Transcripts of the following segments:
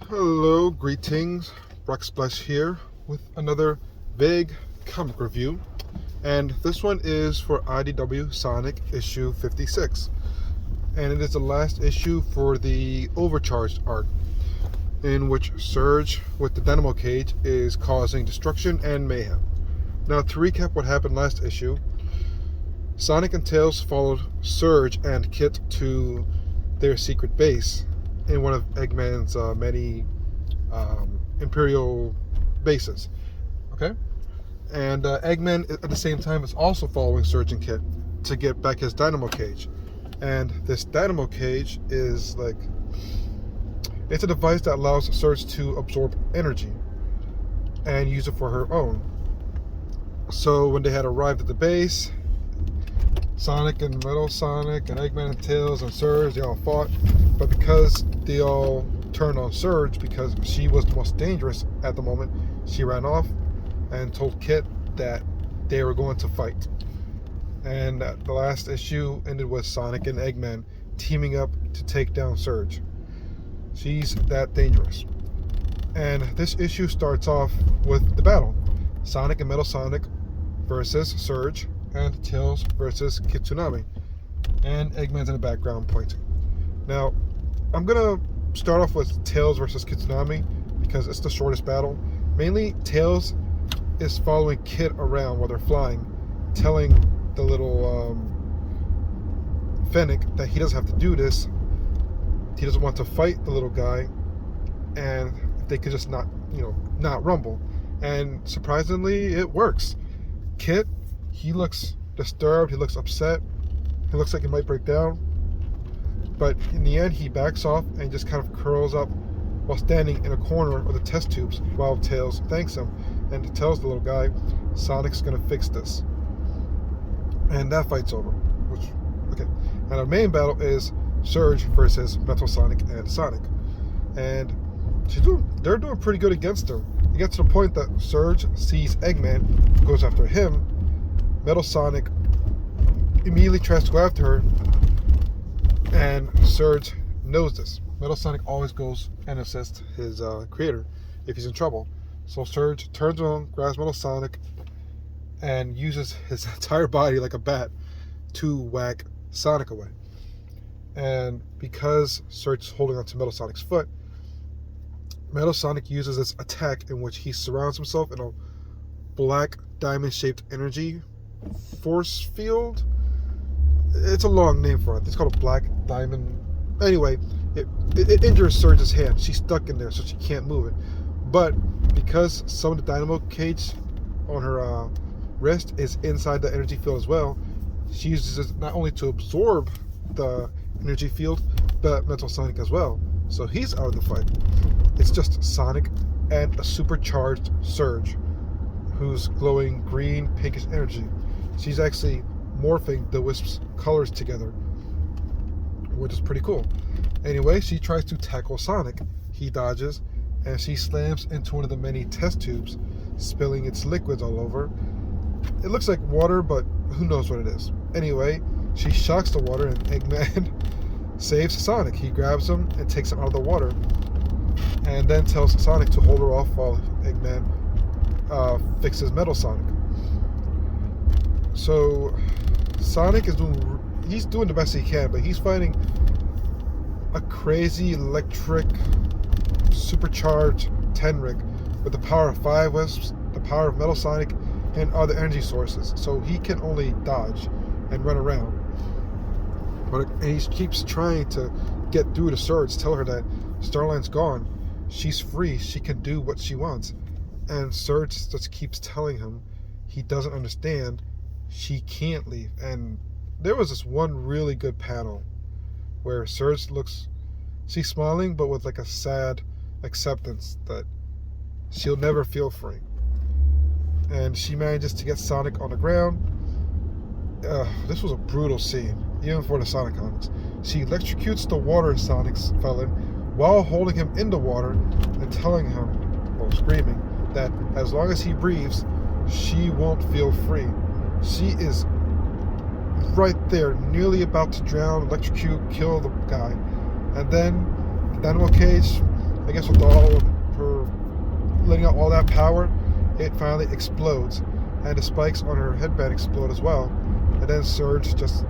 Hello, greetings. Splash here with another vague comic review, and this one is for Idw Sonic Issue 56, and it is the last issue for the Overcharged arc, in which Surge with the Dynamo Cage is causing destruction and mayhem. Now, to recap what happened last issue, Sonic and Tails followed Surge and Kit to their secret base in one of Eggman's many Imperial bases. Okay? And Eggman at the same time is also following Surge and Kit to get back his Dynamo Cage. And this Dynamo Cage is it's a device that allows Surge to absorb energy and use it for her own. So when they had arrived at the base, Sonic and Metal Sonic and Eggman and Tails and Surge, they all fought. But because they all turned on Surge because she was the most dangerous at the moment, she ran off and told Kit that they were going to fight. And the last issue ended with Sonic and Eggman teaming up to take down Surge. She's that dangerous. And this issue starts off with the battle. Sonic and Metal Sonic versus Surge, and Tails versus Kitsunami. And Eggman's in the background pointing. Now, I'm gonna start off with Tails versus Kitsunami because it's the shortest battle. Mainly, Tails is following Kit around while they're flying, telling the little Fennec that he doesn't have to do this. He doesn't want to fight the little guy, and if they could just not rumble. And surprisingly, it works. Kit, he looks disturbed, he looks upset, he looks like he might break down. But in the end, he backs off and just kind of curls up while standing in a corner of the test tubes while Tails thanks him and tells the little guy, Sonic's gonna fix this. And that fight's over. Okay. And our main battle is Surge versus Metal Sonic and Sonic. And they're doing pretty good against him. It gets to the point that Surge sees Eggman, goes after him. Metal Sonic immediately tries to go after her, and Surge knows this. Metal Sonic always goes and assists his creator if he's in trouble. So Surge turns around, grabs Metal Sonic, and uses his entire body like a bat to whack Sonic away. And because Surge is holding onto Metal Sonic's foot, Metal Sonic uses this attack in which he surrounds himself in a black diamond-shaped energy force field. It's a long name for it. It's called a black diamond. Anyway, it injures Surge's hand. She's stuck in there, so she can't move it. But because some of the Dynamo Cage on her wrist is inside the energy field as well, she uses it not only to absorb the energy field, but Metal Sonic as well. So he's out of the fight. It's just Sonic and a supercharged Surge, who's glowing green, pinkish energy. She's actually morphing the Wisp's colors together, which is pretty cool. Anyway, she tries to tackle Sonic. He dodges, and she slams into one of the many test tubes, spilling its liquids all over. It looks like water, but who knows what it is. Anyway, she shocks the water, and Eggman saves Sonic. He grabs him and takes him out of the water, and then tells Sonic to hold her off while Eggman fixes Metal Sonic. So Sonic is doing the best he can, but he's fighting a crazy electric supercharged Tenric with the power of 5 Wisps, the power of Metal Sonic, and other energy sources. So he can only dodge and run around. And he keeps trying to get through to Surge, tell her that Starline's gone. She's free. She can do what she wants. And Surge just keeps telling him he doesn't understand. She can't leave. And there was this one really good panel where Surge she's smiling, but with like a sad acceptance that she'll never feel free. And she manages to get Sonic on the ground. This was a brutal scene, even for the Sonic comics. She electrocutes the water Sonic fell in while holding him in the water and telling him, while screaming, that as long as he breathes, she won't feel free. She is right there, nearly about to drown, electrocute, kill the guy. And then the dynamo cage, I guess with all of her letting out all that power, it finally explodes. And the spikes on her headband explode as well. And then Surge just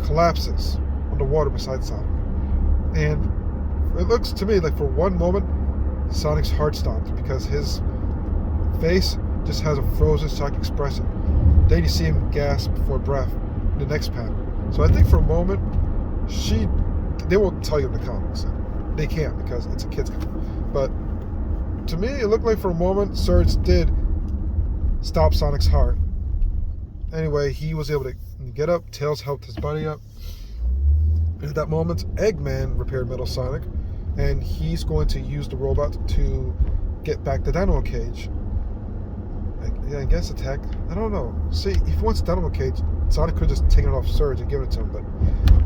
collapses on the water beside Sonic. And it looks to me like for one moment, Sonic's heart stops because his face just has a frozen, shocked expression. Then you see him gasp for breath in the next panel. So I think for a moment, they won't tell you in the comics. They can't because it's a kid's comic. But to me, it looked like for a moment, Surge did stop Sonic's heart. Anyway, he was able to get up. Tails helped his buddy up. At that moment, Eggman repaired Metal Sonic, and he's going to use the robot to get back the dynamo cage. I guess attack. I don't know. See, if he wants the dynamo cage, Sonic could have just taken it off Surge and given it to him, but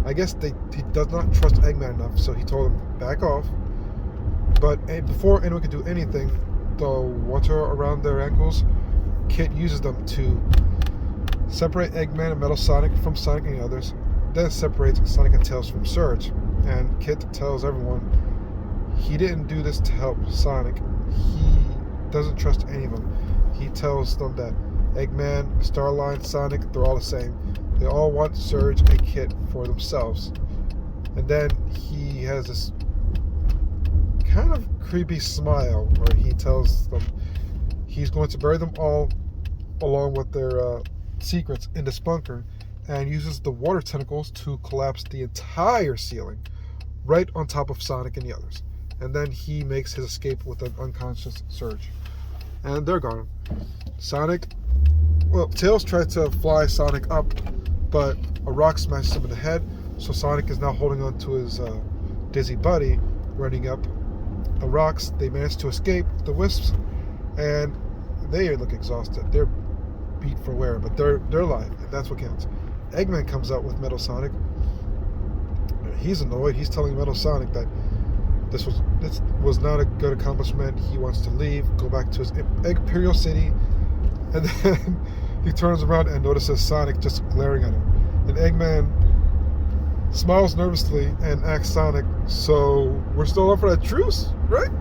I guess he does not trust Eggman enough, so he told him back off. But before anyone could do anything, the water around their ankles, Kit uses them to separate Eggman and Metal Sonic from Sonic and the others, then separates Sonic and Tails from Surge. And Kit tells everyone he didn't do this to help Sonic. He doesn't trust any of them. He tells them that Eggman, Starline, Sonic, they're all the same. They all want Surge and Kit for themselves. And then he has this kind of creepy smile where he tells them he's going to bury them all along with their secrets in this bunker, and uses the water tentacles to collapse the entire ceiling right on top of Sonic and the others. And then he makes his escape with an unconscious Surge. And they're gone. Tails tried to fly Sonic up, but a rock smashes him in the head, so Sonic is now holding on to his dizzy buddy, running up the rocks. They manage to escape the Wisps, and they look exhausted. They're beat for wear, but they're alive, and that's what counts. Eggman comes out with Metal Sonic. He's annoyed. He's telling Metal Sonic that this was not a good accomplishment. He wants to leave, go back to his Imperial City, and then he turns around and notices Sonic just glaring at him. And Eggman smiles nervously and asks Sonic, "So we're still up for that truce, right?"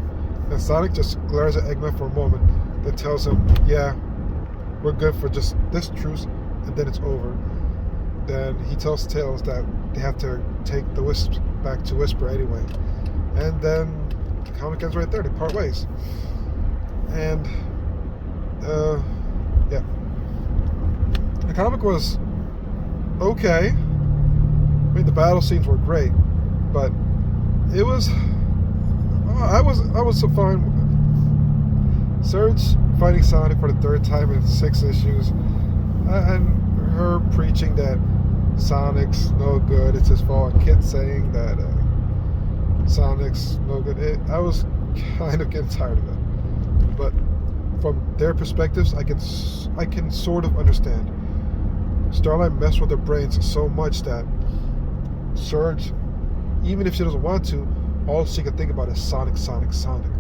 And Sonic just glares at Eggman for a moment, then tells him, "Yeah, we're good for just this truce, and then it's over." Then he tells Tails that they have to take the Wisps back to Whisper anyway. And then the comic ends right there. They part ways. And, yeah. The comic was okay. I mean, the battle scenes were great, but it was... I was so fine. Surge fighting Sonic for the third time in 6 issues, and her preaching that Sonic's no good, it's his fault, and Kit saying that Sonic's no good. I was kind of getting tired of that. But from their perspectives, I can sort of understand. Starlight messed with their brains so much that Surge, even if she doesn't want to, all she can think about is Sonic, Sonic, Sonic.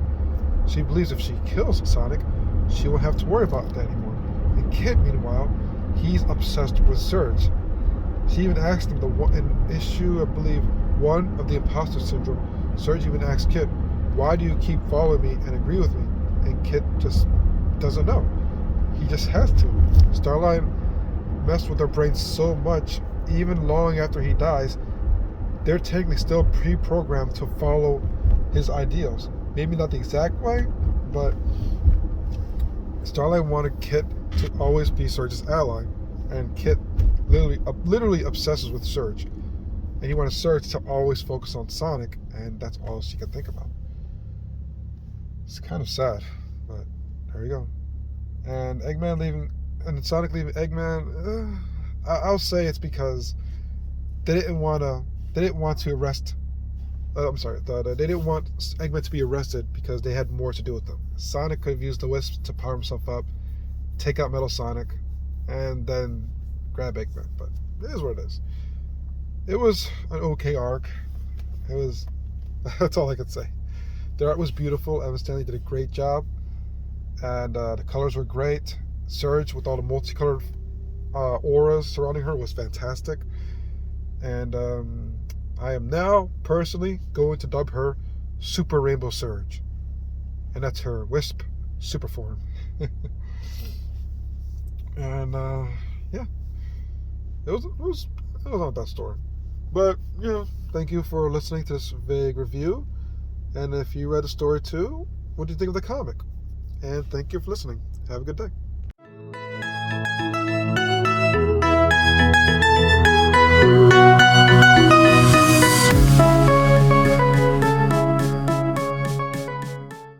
She believes if she kills Sonic, she won't have to worry about that anymore. And Kit, meanwhile, he's obsessed with Surge. She even asked him in issue, I believe, 1 of the Imposter Syndrome. Surge even asked Kit, "Why do you keep following me and agree with me?" And Kit just doesn't know. He just has to. Starline messed with their brains so much, even long after he dies, they're technically still pre-programmed to follow his ideals. Maybe not the exact way, but Starlight wanted Kit to always be Surge's ally, and Kit literally obsesses with Surge, and he wanted Surge to always focus on Sonic, and that's all she could think about. It's kind of sad, but there you go. And Eggman leaving, and Sonic leaving Eggman. I'll say it's because they didn't want to arrest. I'm sorry. They didn't want Eggman to be arrested because they had more to do with them. Sonic could have used the Wisp to power himself up, take out Metal Sonic, and then grab Eggman. But it is what it is. It was an okay arc. It was. That's all I could say. The art was beautiful. Evan Stanley did a great job, and the colors were great. Surge with all the multicolored aura surrounding her was fantastic. And I am now personally going to dub her Super Rainbow Surge. And that's her Wisp super form. And yeah, it was not that story. But, thank you for listening to this vague review. And if you read the story too, what do you think of the comic? And thank you for listening. Have a good day.